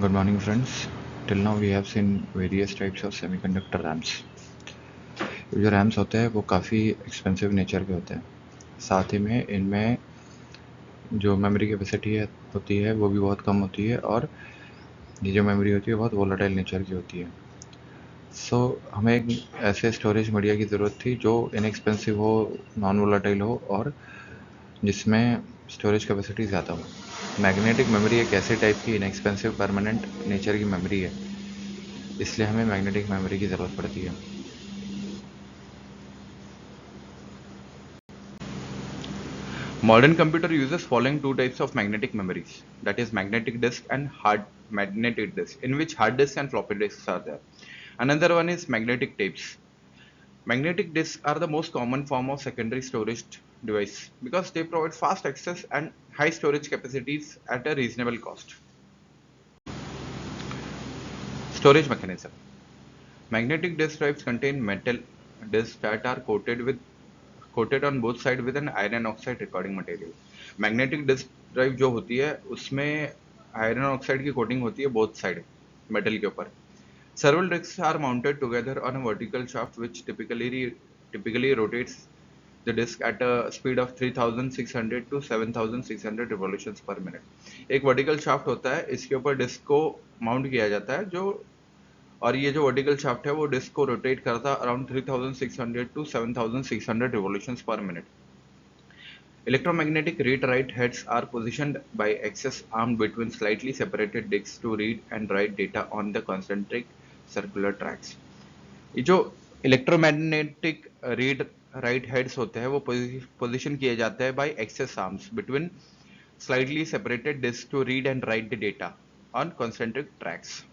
Good morning, friends. Till now we have seen various types of semiconductor RAMs. ये जो rams होते हैं वो काफ़ी एक्सपेंसिव नेचर के होते हैं, साथ ही में इनमें जो मेमोरी कैपेसिटी होती है वो भी बहुत कम होती है, और ये जो मेमोरी होती है बहुत वोलेटाइल नेचर की होती है। हमें एक ऐसे स्टोरेज मीडिया की ज़रूरत थी जो इनएक्सपेंसिव हो, नॉन वोलेटाइल हो, और जिसमें स्टोरेज कैपेसिटी ज़्यादा हो। मैग्नेटिक मेमोरी एक ऐसे टाइप की इनएक्सपेंसिव परमानेंट नेचर की मेमोरी है, इसलिए हमें मैग्नेटिक मेमोरी की ज़रूरत पड़ती है। Modern computer uses following two types of magnetic memories, that is magnetic disk and hard magnetic disk, in which hard disk and floppy disks are there. Another one is magnetic tapes. Magnetic disks are the most common form of secondary storage device because they provide fast access and high storage capacities at a reasonable cost. Storage mechanism. Magnetic disk drives contain metal disks that are coated on both sides with an iron oxide recording material. Magnetic disk drive जो होती है उसमें iron oxide की coating होती है both side metal के ऊपर. Several disks are mounted together on a vertical shaft which typically rotates the disk at a speed of 3600 to 7600 revolutions per minute. एक वर्टिकल शाफ्ट होता है, इसके ऊपर डिस्क को माउंट किया जाता है और ये जो वर्टिकल शाफ्ट है वो डिस्क को रोटेट करता है around 3600 to 7600 revolutions per minute. Electromagnetic read-write heads are positioned by axes armed between slightly separated disks to read and write data on the concentric circular tracks. ये जो electromagnetic read write heads होते हैं वो position किए जाते हैं bye access arms between slightly separated disks to read and write the data on concentric tracks.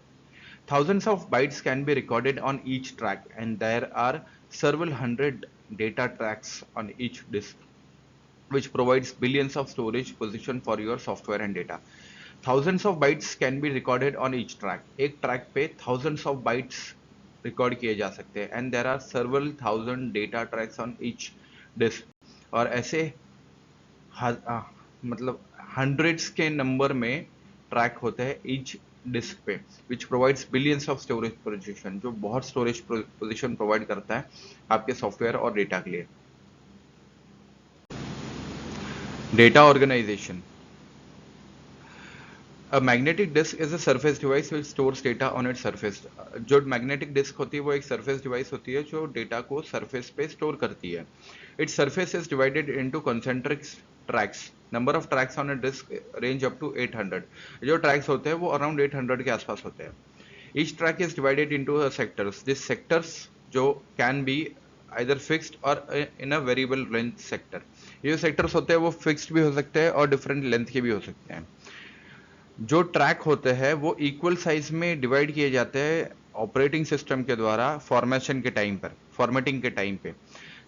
Thousands of bytes can be recorded on each track, and there are several hundred data tracks on each disk, which provides billions of storage position for your software and data. Thousands of bytes can be recorded on each track. एक track पे thousands of bytes record किए जा सकते हैं, and there are several thousand data tracks on each disk. और ऐसे मतलब hundreds के नंबर में ट्रैक होते हैं each डिस्क पे, which provides billions of storage position, जो बहुत स्टोरेज पोजीशन प्रोवाइड करता है आपके सॉफ्टवेयर और डेटा के लिए. Data organisation. A magnetic disk is a surface device which stores data on its surface. जो मैग्नेटिक डिस्क होती है वो एक सरफेस डिवाइस होती है जो डेटा को सरफेस पे स्टोर करती है. Its surface is divided into concentric tracks. Number of tracks on a disk range up to 800. जो ट्रैक्स होते हैं वो अराउंड 800 के आसपास होते हैं. Each track is divided into sectors. This sectors जो कैन बी आइदर फिक्स्ड और इन अ वेरिएबल लेंथ सेक्टर. ये सेक्टर्स होते हैं वो फिक्स्ड भी हो सकते हैं और डिफरेंट लेंथ के भी हो सकते हैं. जो ट्रैक होते हैं वो इक्वल साइज में डिवाइड किए जाते हैं ऑपरेटिंग सिस्टम के द्वारा फॉर्मेशन के टाइम पर, फॉर्मेटिंग के टाइम पे.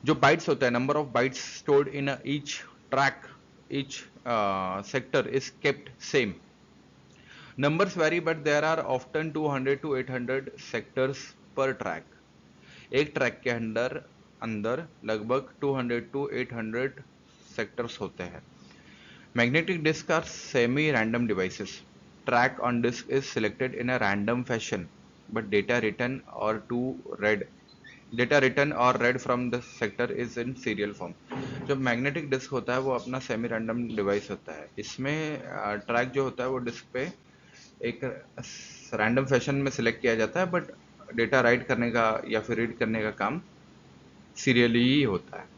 जो बाइट्स होता है, number of bytes stored in each track, each sector is kept same. numbers vary but there are often 200 to 800 sectors पर ट्रैक. एक ट्रैक के अंदर अंदर लगभग 200 to 800 सेक्टर्स होते हैं. Magnetic disks are semi-random devices. Track on disk is selected in a random fashion, but data written or read from the sector is in serial form. जो magnetic disk होता है वो अपना सेमी रैंडम डिवाइस होता है. इसमें track जो होता है वो डिस्क पे एक रैंडम फैशन में सिलेक्ट किया जाता है, बट डेटा राइट करने का या फिर रीड करने का काम सीरियली ही होता है.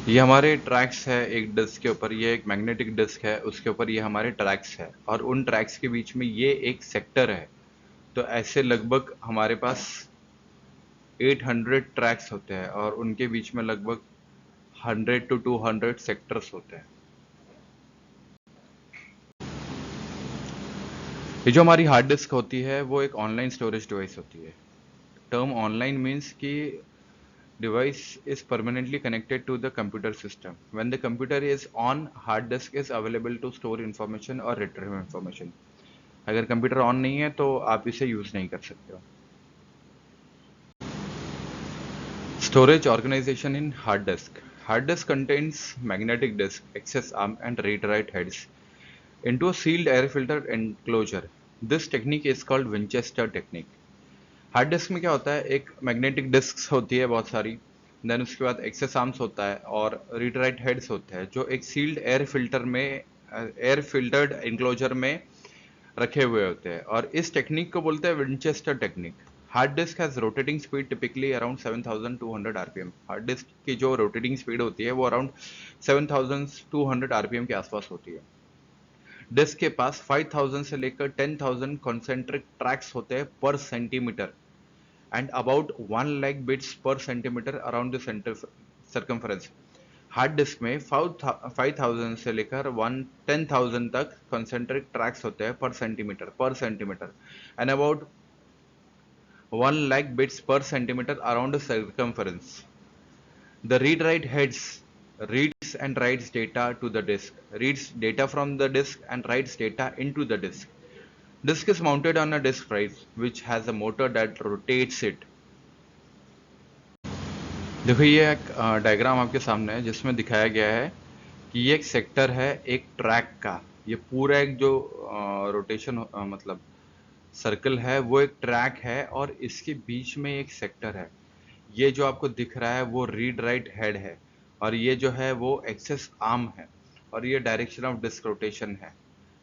ये हमारे ट्रैक्स है एक डिस्क के ऊपर, ये एक मैग्नेटिक डिस्क है, उसके ऊपर ये हमारे ट्रैक्स है, और उन ट्रैक्स के बीच में ये एक सेक्टर है. तो ऐसे लगभग हमारे पास 800 ट्रैक्स होते हैं और उनके बीच में लगभग 100 to 200 सेक्टर्स होते हैं. ये जो हमारी हार्ड डिस्क होती है वो एक ऑनलाइन स्टोरेज डिवाइस होती है. टर्म ऑनलाइन मीन्स कि device is permanently connected to the computer system. When the computer is on, hard disk is available to store information or retrieve information. अगर computer on नहीं है तो आप इसे use नहीं कर सकते हो. Storage organization in hard disk. Hard disk contains magnetic disk, access arm and read-write heads. into a sealed air filter enclosure. This technique is called Winchester technique. Hard disk में क्या होता है, एक मैग्नेटिक डिस्क होती है बहुत सारी, then उसके बाद एक्सेस आर्म्स होता है और रीड राइट हेड्स होते हैं जो एक सील्ड एयर फिल्टर में एयर फिल्टर्ड इंक्लोजर में रखे हुए होते हैं, और इस टेक्निक को बोलते हैं Winchester technique. Hard disk has rotating speed typically around 7200 RPM. Hard disk की जो रोटेटिंग स्पीड होती है वो अराउंड 7200 आरपीएम के आसपास होती है. डिस्क के पास 5000 से लेकर 10,000 कॉन्सेंट्रिक ट्रैक्स होते हैं per centimetre and about 1 lakh bits per centimetre around the centre circumference. Hard disk में 5000 से लेकर 10,000 तक कॉन्सेंट्रिक ट्रैक्स होते हैं per centimetre and about 1 lakh bits per centimeter around the circumference. The read-write heads reads and writes data to the disk, reads data from the disk and writes data into the disk. Disk is mounted on a disk drive which has a motor that rotates it. देखो ये एक diagram आपके सामने है जिसमें दिखाया गया है कि ये एक सेक्टर है एक ट्रैक का. ये पूरा एक जो रोटेशन मतलब सर्कल है वो एक ट्रैक है और इसके बीच में एक सेक्टर है. ये जो आपको दिख रहा है वो रीड राइट हेड है और ये जो है वो एक्सेस आर्म है और ये डायरेक्शन ऑफ डिस्क रोटेशन है.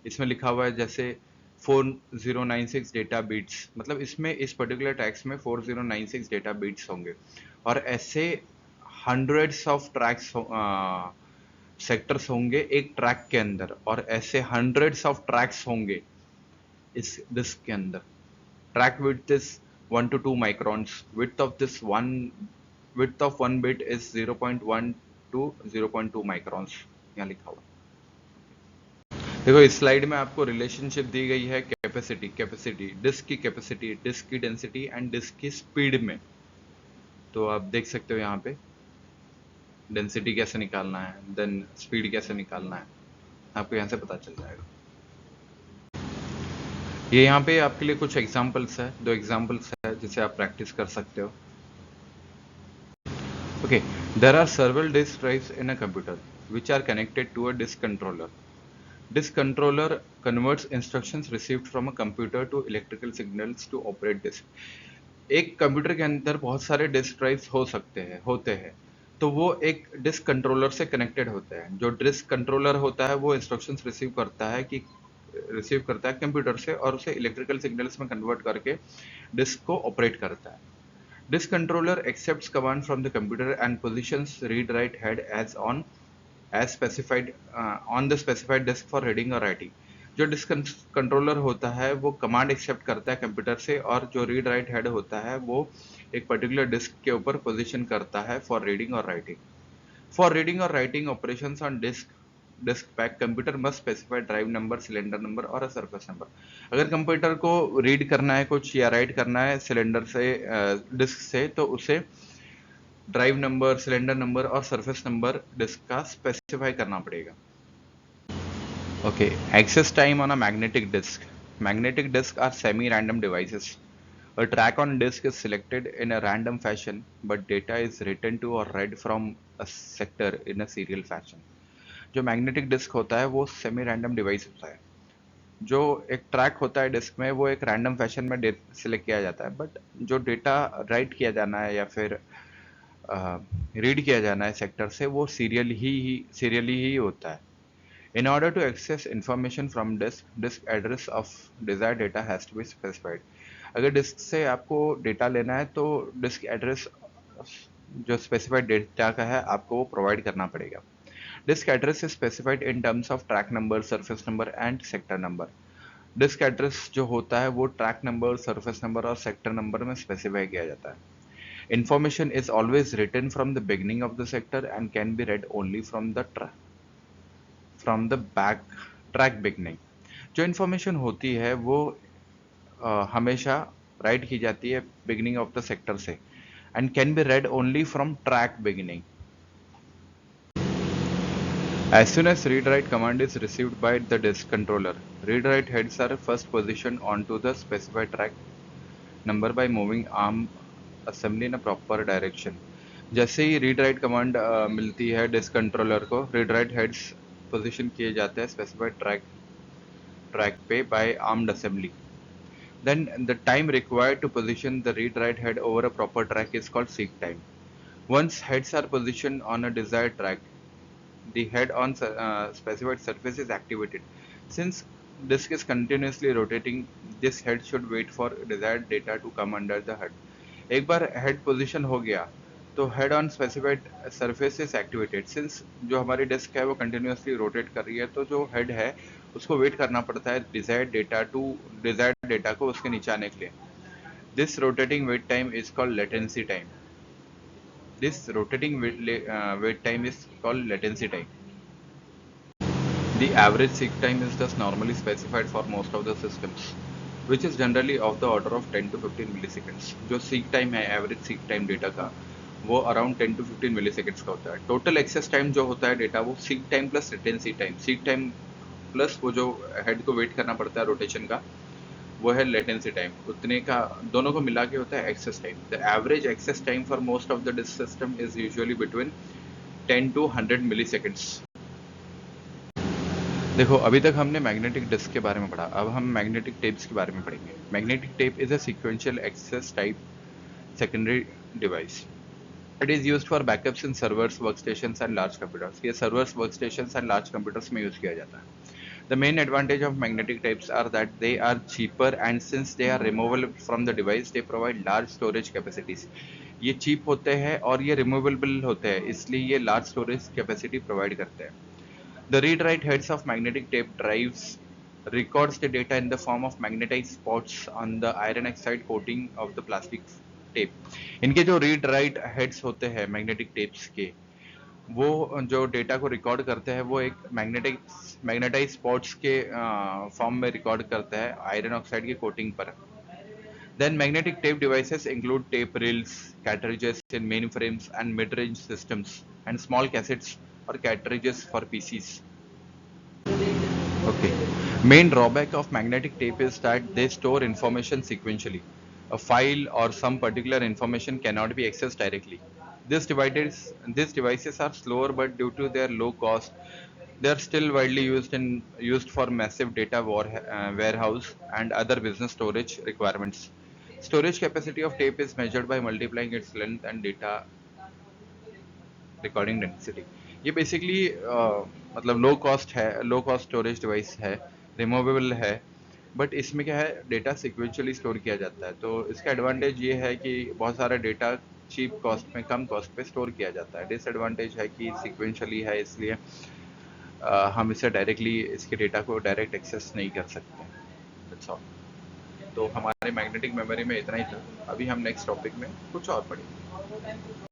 इसमें लिखा हुआ है जैसे 4096 डेटा बीट्स, मतलब इसमें इस पर्टिकुलर टैक्स में 4096 डेटा बीट्स होंगे और ऐसे हंड्रेड्स ऑफ ट्रैक्स सेक्टर्स होंगे एक ट्रैक के अंदर और ऐसे हंड्रेड्स ऑफ ट्रैक्स होंगे इस डिस्क के अंदर. Track width is 1 to 2 microns. Width of one bit is 0.1 to 0.2 microns. यहाँ लिखा हुआ. देखो इस स्लाइड में आपको रिलेशनशिप दी गई है कैपेसिटी डिस्क की कैपेसिटी, डिस्क की डेंसिटी एंड डिस्क की स्पीड में. तो आप देख सकते हो यहाँ पे डेंसिटी कैसे निकालना है, देन स्पीड कैसे निकालना है, आपको यहाँ से पता चल जाएगा. ये यहाँ पे आपके लिए कुछ एग्जांपल्स है, 2 एग्जांपल्स है जिसे आप प्रैक्टिस कर सकते हो. Okay, there are several disk drives in a computer which are connected to a disk controller. Disk controller converts instructions received from a computer to electrical signals to operate disk. एक computer के अंदर बहुत सारे disc drives होते हैं तो वो एक डिस्क कंट्रोलर से कनेक्टेड होते हैं. जो डिस्क कंट्रोलर होता है वो इंस्ट्रक्शंस रिसीव करता है कंप्यूटर से और उसे इलेक्ट्रिकल सिग्नल्स में कन्वर्ट करके डिस्क को ऑपरेट करता है. Disk controller accepts command from the computer and positions read-write head as specified on the specified disk for reading or writing. जो डिस्क कंट्रोलर होता है वो कमांड एक्सेप्ट करता है कंप्यूटर से और जो रीड राइट हेड होता है वो एक पर्टिकुलर डिस्क के ऊपर पोजीशन करता है फॉर रीडिंग और राइटिंग. फॉर रीडिंग और writing operations on disk pack computer must specify drive number, cylinder number और अ सरफेस नंबर. अगर कंप्यूटर को रीड करना है कुछ या राइट करना है सिलेंडर से डिस्क से तो उसे ड्राइव नंबर, सिलेंडर नंबर और सरफेस नंबर डिस्क का स्पेसिफाई करना पड़ेगा. Okay, access time on a magnetic disk. Magnetic disks are semi-random devices. A track on disk is selected in a random fashion, but data is written to or read from a sector in a serial fashion. जो magnetic disk होता है वो semi random device होता है. जो एक track होता है डिस्क में वो एक रैंडम फैशन में सिलेक्ट किया जाता है, बट जो डेटा राइट किया जाना है या फिर रीड किया जाना है सेक्टर से वो सीरियली ही होता है. In order to access information from disk address of desired data has to be specified. अगर डिस्क से आपको डेटा लेना है तो डिस्क एड्रेस जो स्पेसिफाइड डेटा का है आपको वो प्रोवाइड करना पड़ेगा. Disk address is specified in terms of track number, surface number and sector number. Disk address जो होता है वो ट्रैक नंबर, सरफेस नंबर और सेक्टर नंबर में स्पेसिफाई किया जाता है. Information is always written from the beginning of the sector and can be read only from the back track beginning. जो इन्फॉर्मेशन होती है वो हमेशा राइट की जाती है बिगिनिंग ऑफ द सेक्टर से and can be red only from track beginning. As soon as read-write command is received by the disk controller, read-write heads are first positioned onto the specified track number by moving arm assembly in a proper direction. जैसे ही read-write command मिलती है disk controller को, read-write heads position किए जाते हैं specified track track पे by armed assembly. Then the time required to position the read-write head over a proper track is called seek time. Once heads are positioned on a desired track, the head on specified surface is activated. Since disk is continuously rotating, this head should wait for desired data to come under the head. एक बार head position हो गया तो head on specified surface is activated. Since जो हमारी disk है वो continuously rotate कर रही है, तो जो head है उसको wait करना पड़ता है desired data को उसके नीचे आने के लिए. This rotating wait time is called latency time. This rotating wait time is called latency time. The average seek time is thus normally specified for most of the systems, which is generally of the order of 10 to 15 milliseconds. जो seek time है average seek time data का वो around 10 to 15 milliseconds का होता है. Total access time जो होता है data वो seek time plus latency time. Seek time plus वो जो head को wait करना पड़ता है rotation का वो है latency time. उतने का दोनों को मिला के होता है access time. The average access time for most of the disk system is usually between 10 to 100 milliseconds. देखो अभी तक हमने मैग्नेटिक डिस्क के बारे में पढ़ा, अब हम मैग्नेटिक टेप्स के बारे में पढ़ेंगे. Magnetic tape is a sequential access type secondary device. It is used for backups in servers, workstations and large computers. ये servers, workstations and large computers में यूज किया जाता है. The main advantage of magnetic tapes are that they are cheaper, and since they are removable from the device, they provide large storage capacities. ये cheap होते हैं और ये removable होते हैं, इसलिए ये large storage capacity provide करते हैं. The read-write heads of magnetic tape drives records the data in the form of magnetized spots on the iron oxide coating of the plastic tape. इनके जो read-write heads होते हैं magnetic tapes के, वो जो data को रिकॉर्ड करते हैं वो एक मैग्नेटाइज स्पॉट्स के फॉर्म में रिकॉर्ड करता है आयरन ऑक्साइड की कोटिंग पर. Then magnetic tape devices include tape reels, cartridges in mainframes and mid-range systems, and small cassettes or cartridges for PCs. Okay. Main drawback of magnetic tape is that they store information sequentially. A file or some particular information cannot be accessed directly. These devices are slower, but due to their low cost, they are still widely used for massive data warehouse and other business storage requirements. Storage capacity of tape is measured by multiplying its length and data recording density. ये basically मतलब low cost storage device है, removable है, but इसमें क्या है data sequentially store किया जाता है. तो इसका एडवांटेज ये है कि बहुत सारा डेटा चीप कॉस्ट में, कम कॉस्ट पे स्टोर किया जाता है. डिसएडवांटेज है कि सिक्वेंशियली है, इसलिए हम इसे डायरेक्टली इसके डेटा को डायरेक्ट एक्सेस नहीं कर सकते. That's all. तो हमारे मैग्नेटिक मेमोरी में इतना ही था. अभी हम नेक्स्ट टॉपिक में कुछ और पढ़ेंगे.